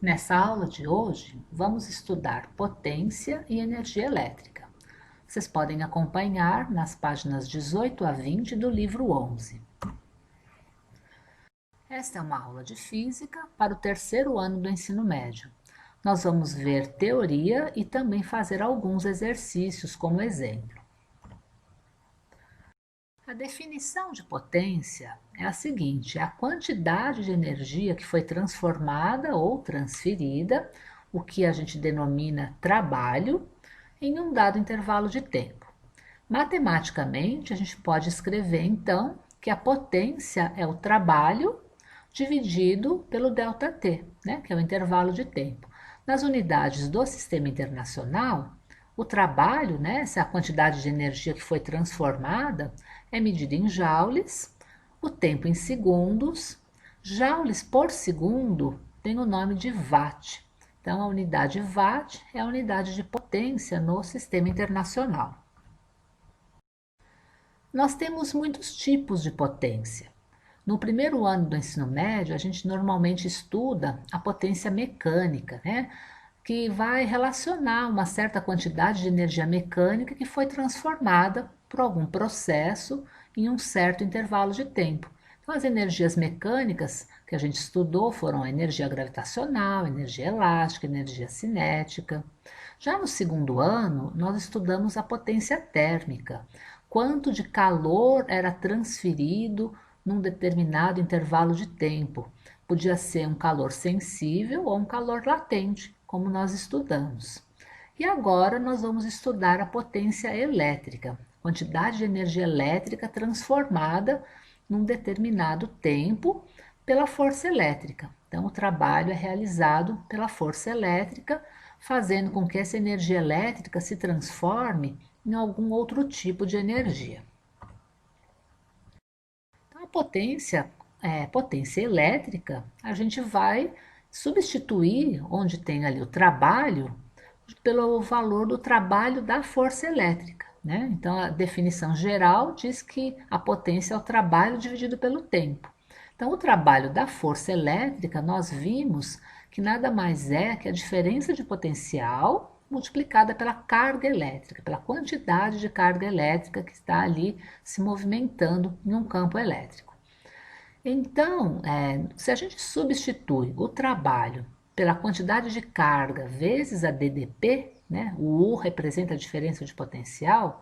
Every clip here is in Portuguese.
Nessa aula de hoje, vamos estudar potência e energia elétrica. Vocês podem acompanhar nas páginas 18 a 20 do livro 11. Esta é uma aula de física para o terceiro ano do ensino médio. Nós vamos ver teoria e também fazer alguns exercícios como exemplo. A definição de potência é a seguinte: é a quantidade de energia que foi transformada ou transferida, o que a gente denomina trabalho, em um dado intervalo de tempo. Matematicamente, a gente pode escrever então que a potência é o trabalho dividido pelo ΔT, né, que é o intervalo de tempo. Nas unidades do Sistema Internacional, o trabalho, né, essa é a quantidade de energia que foi transformada, é medida em joules, o tempo em segundos. Joules por segundo tem o nome de watt. Então, a unidade watt é a unidade de potência no Sistema Internacional. Nós temos muitos tipos de potência. No primeiro ano do ensino médio, a gente normalmente estuda a potência mecânica, né? Que vai relacionar uma certa quantidade de energia mecânica que foi transformada por algum processo em um certo intervalo de tempo. Então, as energias mecânicas que a gente estudou foram a energia gravitacional, energia elástica, energia cinética. Já no segundo ano, nós estudamos a potência térmica, quanto de calor era transferido num determinado intervalo de tempo. Podia ser um calor sensível ou um calor latente, como nós estudamos. E agora nós vamos estudar a potência elétrica, quantidade de energia elétrica transformada num determinado tempo pela força elétrica. Então, o trabalho é realizado pela força elétrica, fazendo com que essa energia elétrica se transforme em algum outro tipo de energia. Então, a potência elétrica, a gente vai substituir onde tem ali o trabalho pelo valor do trabalho da força elétrica, né? Então, a definição geral diz que a potência é o trabalho dividido pelo tempo. Então, o trabalho da força elétrica, nós vimos que nada mais é que a diferença de potencial multiplicada pela carga elétrica, pela quantidade de carga elétrica que está ali se movimentando em um campo elétrico. Então, se a gente substitui o trabalho pela quantidade de carga vezes a DDP, né, o U representa a diferença de potencial,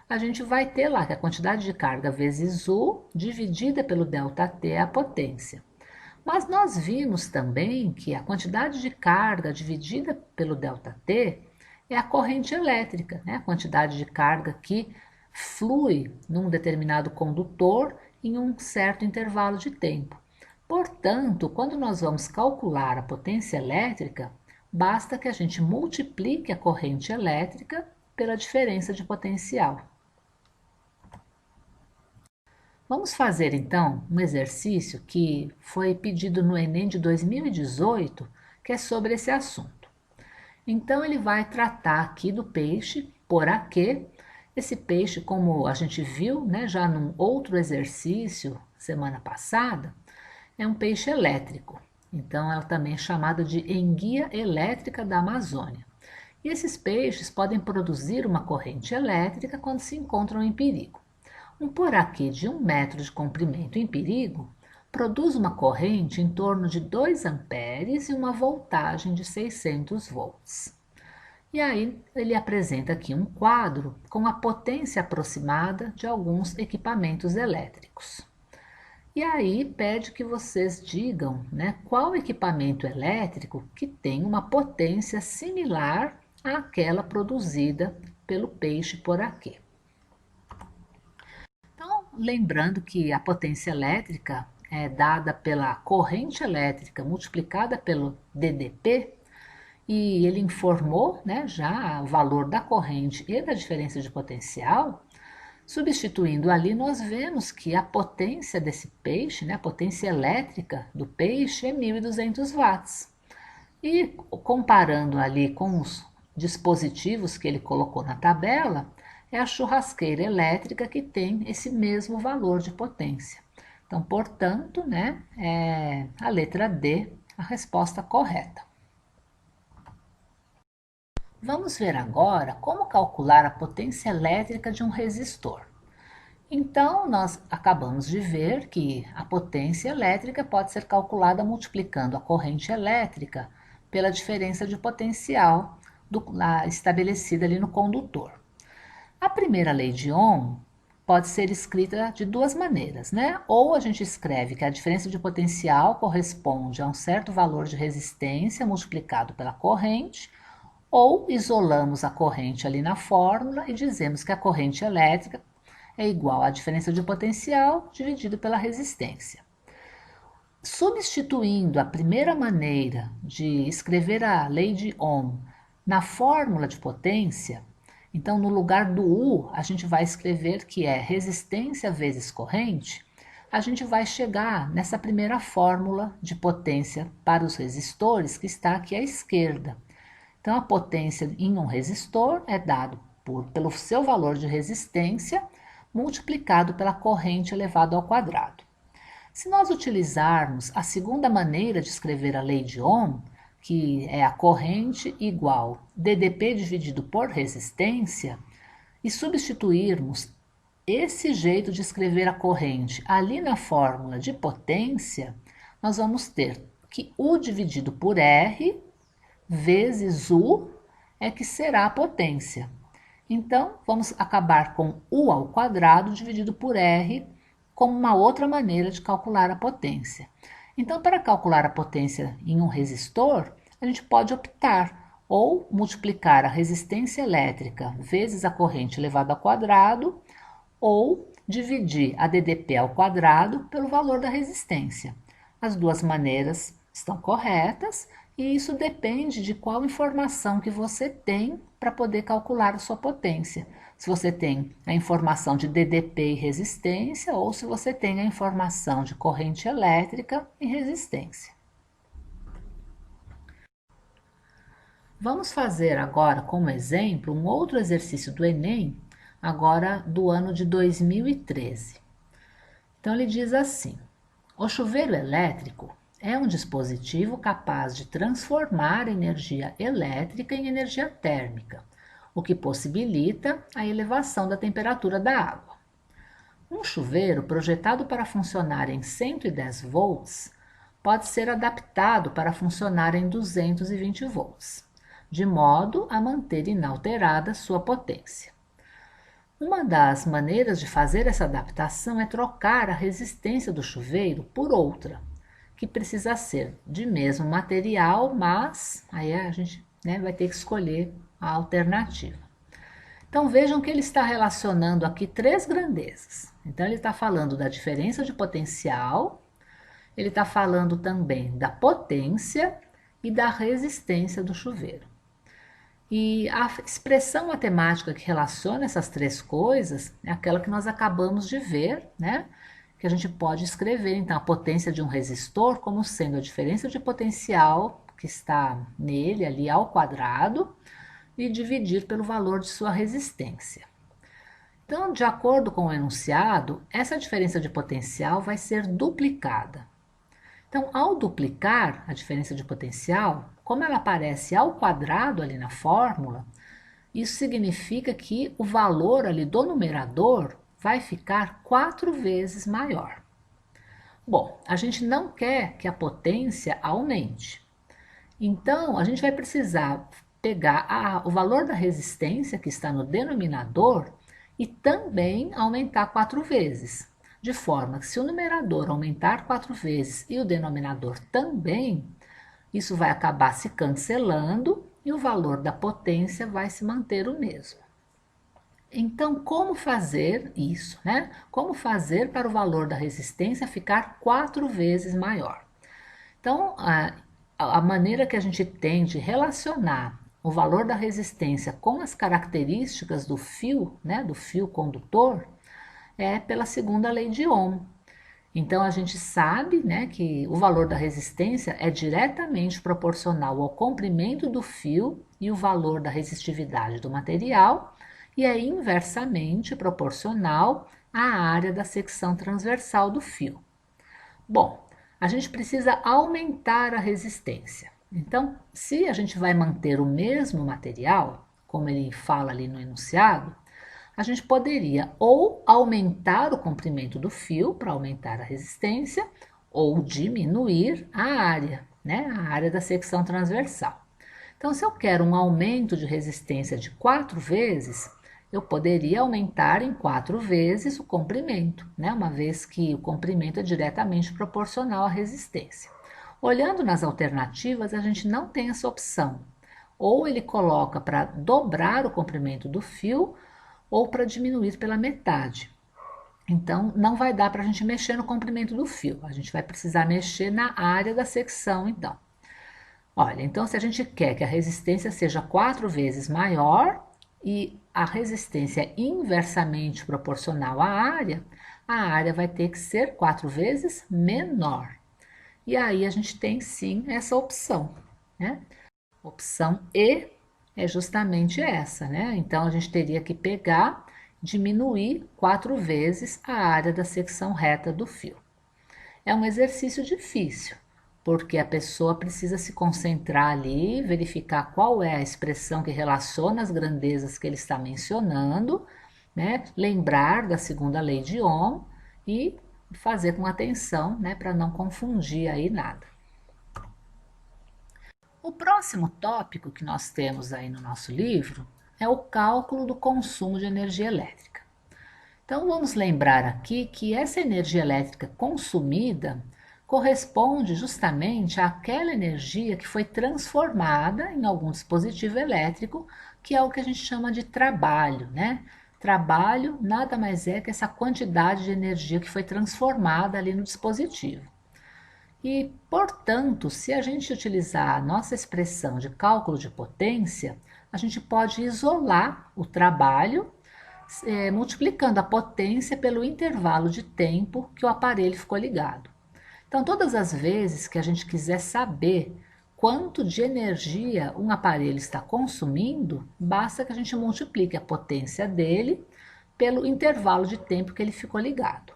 a gente vai ter lá que a quantidade de carga vezes U dividida pelo ΔT é a potência. Mas nós vimos também que a quantidade de carga dividida pelo ΔT é a corrente elétrica, né? A quantidade de carga que flui num determinado condutor em um certo intervalo de tempo. Portanto, quando nós vamos calcular a potência elétrica, basta que a gente multiplique a corrente elétrica pela diferença de potencial. Vamos fazer então um exercício que foi pedido no Enem de 2018, que é sobre esse assunto. Então ele vai tratar aqui do peixe poraquê. Esse peixe, como a gente viu, né, já num outro exercício semana passada, é um peixe elétrico. Então ela também é chamada de enguia elétrica da Amazônia. E esses peixes podem produzir uma corrente elétrica quando se encontram em perigo. Um poraquê de 1 metro de comprimento em perigo produz uma corrente em torno de 2 amperes e uma voltagem de 600 volts. E aí ele apresenta aqui um quadro com a potência aproximada de alguns equipamentos elétricos. E aí pede que vocês digam, né, qual equipamento elétrico que tem uma potência similar àquela produzida pelo peixe poraquê. Então, lembrando que a potência elétrica é dada pela corrente elétrica multiplicada pelo DDP, e ele informou, né, já o valor da corrente e da diferença de potencial. Substituindo ali, nós vemos que a potência desse peixe, né, a potência elétrica do peixe é 1.200 watts. E comparando ali com os dispositivos que ele colocou na tabela, é a churrasqueira elétrica que tem esse mesmo valor de potência. Então, portanto, né, é a letra D a resposta correta. Vamos ver agora como calcular a potência elétrica de um resistor. Então, nós acabamos de ver que a potência elétrica pode ser calculada multiplicando a corrente elétrica pela diferença de potencial estabelecida ali no condutor. A primeira lei de Ohm pode ser escrita de duas maneiras, né? Ou a gente escreve que a diferença de potencial corresponde a um certo valor de resistência multiplicado pela corrente, ou isolamos a corrente ali na fórmula e dizemos que a corrente elétrica é igual à diferença de potencial dividido pela resistência. Substituindo a primeira maneira de escrever a lei de Ohm na fórmula de potência, então no lugar do U a gente vai escrever que é resistência vezes corrente, a gente vai chegar nessa primeira fórmula de potência para os resistores que está aqui à esquerda. Então a potência em um resistor é dado pelo seu valor de resistência multiplicado pela corrente elevado ao quadrado. Se nós utilizarmos a segunda maneira de escrever a lei de Ohm, que é a corrente igual DDP dividido por resistência, e substituirmos esse jeito de escrever a corrente ali na fórmula de potência, nós vamos ter que U dividido por R vezes U é que será a potência. Então, vamos acabar com U ao quadrado dividido por R como uma outra maneira de calcular a potência. Então, para calcular a potência em um resistor, a gente pode optar ou multiplicar a resistência elétrica vezes a corrente elevado ao quadrado, ou dividir a DDP ao quadrado pelo valor da resistência. As duas maneiras estão corretas e isso depende de qual informação que você tem para poder calcular a sua potência. Se você tem a informação de DDP e resistência ou se você tem a informação de corrente elétrica e resistência. Vamos fazer agora como exemplo um outro exercício do Enem, agora do ano de 2013. Então ele diz assim: o chuveiro elétrico é um dispositivo capaz de transformar energia elétrica em energia térmica, o que possibilita a elevação da temperatura da água. Um chuveiro projetado para funcionar em 110 volts pode ser adaptado para funcionar em 220 volts, de modo a manter inalterada sua potência. Uma das maneiras de fazer essa adaptação é trocar a resistência do chuveiro por outra, que precisa ser de mesmo material, mas aí a gente, né, vai ter que escolher a alternativa. Então vejam que ele está relacionando aqui três grandezas. Então ele está falando da diferença de potencial, ele está falando também da potência e da resistência do chuveiro. E a expressão matemática que relaciona essas três coisas é aquela que nós acabamos de ver, né? Que a gente pode escrever, então, a potência de um resistor como sendo a diferença de potencial que está nele, ali ao quadrado, e dividir pelo valor de sua resistência. Então, de acordo com o enunciado, essa diferença de potencial vai ser duplicada. Então, ao duplicar a diferença de potencial, como ela aparece ao quadrado ali na fórmula, isso significa que o valor ali do numerador vai ficar 4 vezes maior. Bom, a gente não quer que a potência aumente. Então, a gente vai precisar pegar o valor da resistência que está no denominador e também aumentar 4 vezes. De forma que se o numerador aumentar 4 vezes e o denominador também, isso vai acabar se cancelando e o valor da potência vai se manter o mesmo. Então, como fazer isso, né? Como fazer para o valor da resistência ficar 4 vezes maior? Então, a maneira que a gente tem de relacionar o valor da resistência com as características do fio, né, do fio condutor, é pela segunda lei de Ohm. Então a gente sabe, né, que o valor da resistência é diretamente proporcional ao comprimento do fio e o valor da resistividade do material, e é inversamente proporcional à área da secção transversal do fio. Bom, a gente precisa aumentar a resistência. Então, se a gente vai manter o mesmo material, como ele fala ali no enunciado, a gente poderia ou aumentar o comprimento do fio para aumentar a resistência, ou diminuir a área, né? A área da secção transversal. Então, se eu quero um aumento de resistência de 4 vezes, eu poderia aumentar em 4 vezes o comprimento, né? Uma vez que o comprimento é diretamente proporcional à resistência. Olhando nas alternativas, a gente não tem essa opção. Ou ele coloca para dobrar o comprimento do fio, ou para diminuir pela metade. Então, não vai dar para a gente mexer no comprimento do fio. A gente vai precisar mexer na área da secção, então. Olha, então se a gente quer que a resistência seja 4 vezes maior e a resistência inversamente proporcional à área, a área vai ter que ser 4 vezes menor. E aí a gente tem sim essa opção, né? Opção E é justamente essa, né? Então a gente teria que pegar, diminuir 4 vezes a área da secção reta do fio. É um exercício difícil, porque a pessoa precisa se concentrar ali, verificar qual é a expressão que relaciona as grandezas que ele está mencionando, né? Lembrar da segunda lei de Ohm e fazer com atenção, né, para não confundir aí nada. O próximo tópico que nós temos aí no nosso livro é o cálculo do consumo de energia elétrica. Então vamos lembrar aqui que essa energia elétrica consumida corresponde justamente àquela energia que foi transformada em algum dispositivo elétrico, que é o que a gente chama de trabalho, né? Trabalho nada mais é que essa quantidade de energia que foi transformada ali no dispositivo. E, portanto, se a gente utilizar a nossa expressão de cálculo de potência, a gente pode isolar o trabalho, multiplicando a potência pelo intervalo de tempo que o aparelho ficou ligado. Então, todas as vezes que a gente quiser saber quanto de energia um aparelho está consumindo, basta que a gente multiplique a potência dele pelo intervalo de tempo que ele ficou ligado.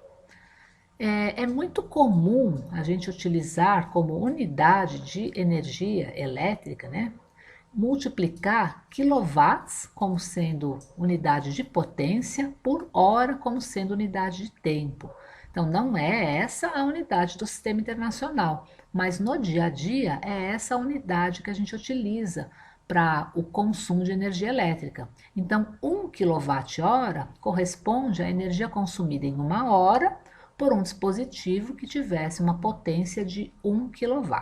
É muito comum a gente utilizar como unidade de energia elétrica, né? Multiplicar quilowatts como sendo unidade de potência por hora como sendo unidade de tempo. Então, não é essa a unidade do sistema internacional, mas no dia a dia é essa a unidade que a gente utiliza para o consumo de energia elétrica. Então, 1 kWh corresponde à energia consumida em uma hora por um dispositivo que tivesse uma potência de 1 kW.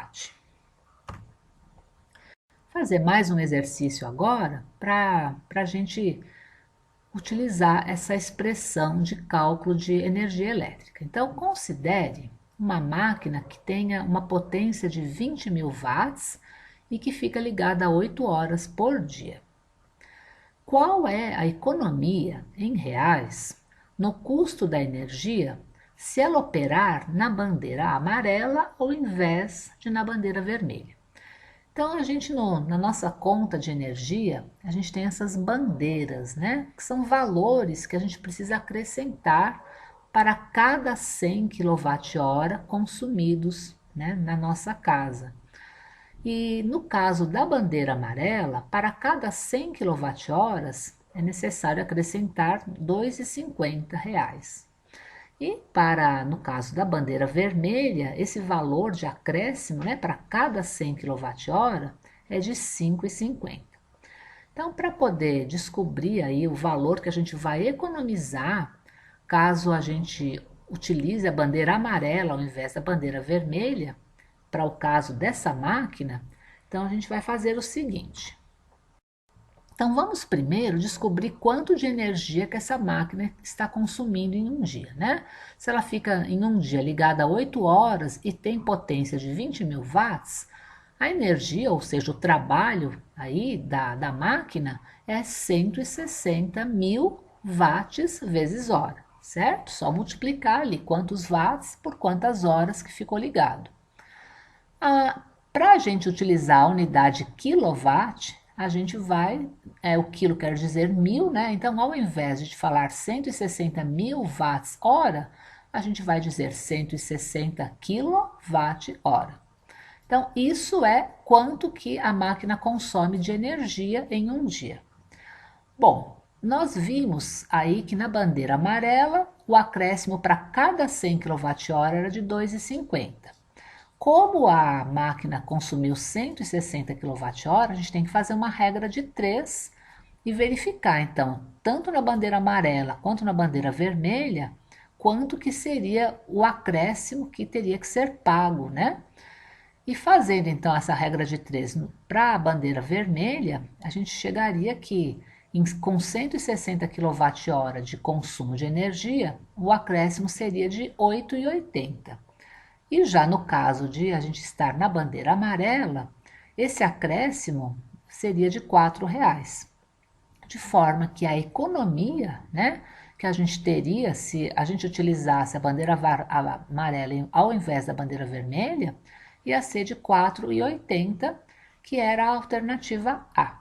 Fazer mais um exercício agora para a gente utilizar essa expressão de cálculo de energia elétrica. Então, considere uma máquina que tenha uma potência de 20.000 watts e que fica ligada a 8 horas por dia. Qual é a economia em reais no custo da energia se ela operar na bandeira amarela ao invés de na bandeira vermelha? Então, a gente na nossa conta de energia, a gente tem essas bandeiras, né? Que são valores que a gente precisa acrescentar para cada 100 kWh consumidos, né, na nossa casa. E no caso da bandeira amarela, para cada 100 kWh é necessário acrescentar R$ 2,50. E para, no caso da bandeira vermelha, esse valor de acréscimo, né, para cada 100 kWh é de R$ 5,50. Então, para poder descobrir aí o valor que a gente vai economizar, caso a gente utilize a bandeira amarela ao invés da bandeira vermelha, para o caso dessa máquina, então a gente vai fazer o seguinte. Então vamos primeiro descobrir quanto de energia que essa máquina está consumindo em um dia, né? Se ela fica em um dia ligada a 8 horas e tem potência de 20.000 watts, a energia, ou seja, o trabalho aí da máquina é 160.000 watts vezes hora, certo? Só multiplicar ali quantos watts por quantas horas que ficou ligado. Para a gente utilizar a unidade quilowatt, a gente vai, o quilo quer dizer 1.000, né? Então, ao invés de falar 160.000 watts hora, a gente vai dizer 160 kWh. Então, isso é quanto que a máquina consome de energia em um dia. Bom, nós vimos aí que na bandeira amarela o acréscimo para cada 100 kWh era de 2,50. Como a máquina consumiu 160 kWh, a gente tem que fazer uma regra de 3 e verificar, então, tanto na bandeira amarela quanto na bandeira vermelha, quanto que seria o acréscimo que teria que ser pago, né? E fazendo então essa regra de 3 para a bandeira vermelha, a gente chegaria que com 160 kWh de consumo de energia, o acréscimo seria de 8,80. E já no caso de a gente estar na bandeira amarela, esse acréscimo seria de R$ 4, de forma que a economia, né, que a gente teria se a gente utilizasse a bandeira amarela ao invés da bandeira vermelha, ia ser de 4,80, que era a alternativa A.